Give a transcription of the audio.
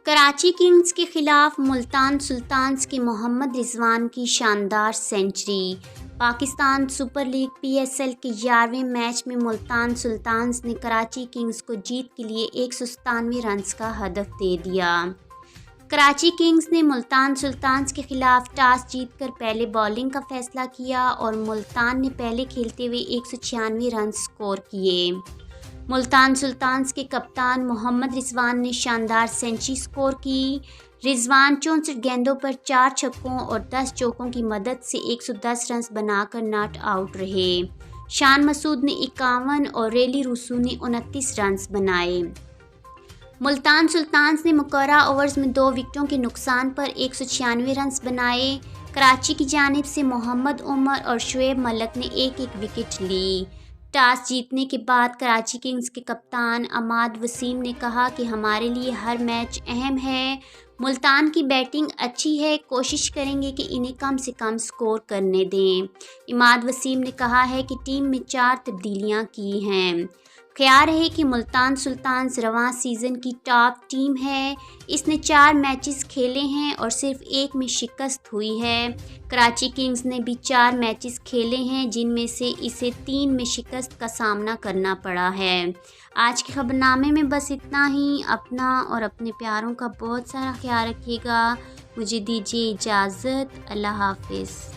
Karachi Kings के खिलाफ Multan sultans के मोहम्मद रिजवान की शानदार century. Pakistan super league PSL के 11वें मैच में मुल्तान सुल्तान्स ने कराची किंग्स को जीत के लिए 197 रन्स का हदफ दे दिया। कराची किंग्स ने मुल्तान सुल्तान्स के खिलाफ टॉस जीतकर पहले बॉलिंग का फैसला किया और मुल्तान ने पहले खेलते हुए 196 रन स्कोर किए। मुल्तान सुल्तान्स के कप्तान मोहम्मद रिजवान ने शानदार सेंचुरी स्कोर की। रिजवान 64 गेंदों पर 4 छक्कों और 10 चौकों की मदद से 110 रन बनाकर नॉट आउट रहे। शान मसूद ने 51 और रेली रूसू ने 29 रन बनाए। मुल्तान सुल्तान्स ने मुकर्रर ओवर्स में 2 विकेटों के नुकसान पर 196 रन बनाए। कराची की जानिब से मोहम्मद उमर और शुएब मलिक ने एक एक विकेट ली। टॉस जीतने के बाद कराची किंग्स के कप्तान अमाद वसीम ने कहा कि हमारे लिए हर मैच अहम है। मुल्तान की बैटिंग अच्छी है, कोशिश करेंगे कि इन्हें कम से कम स्कोर करने दें। अमाद वसीम ने कहा है कि टीम में 4 तब्दीलियां की हैं। ख्याल रहे कि मुल्तान सुल्तान्स रवां सीज़न की टॉप टीम है। इसने 4 मैचेस खेले हैं और सिर्फ 1 में शिकस्त हुई है। कराची किंग्स ने भी 4 मैचेस खेले हैं जिनमें से इसे 3 में शिकस्त का सामना करना पड़ा है। आज के खबरनामे में बस इतना ही। अपना और अपने प्यारों का बहुत सारा ख्याल रखिएगा। मुझे दीजिए इजाज़त। अल्लाह हाफिज़।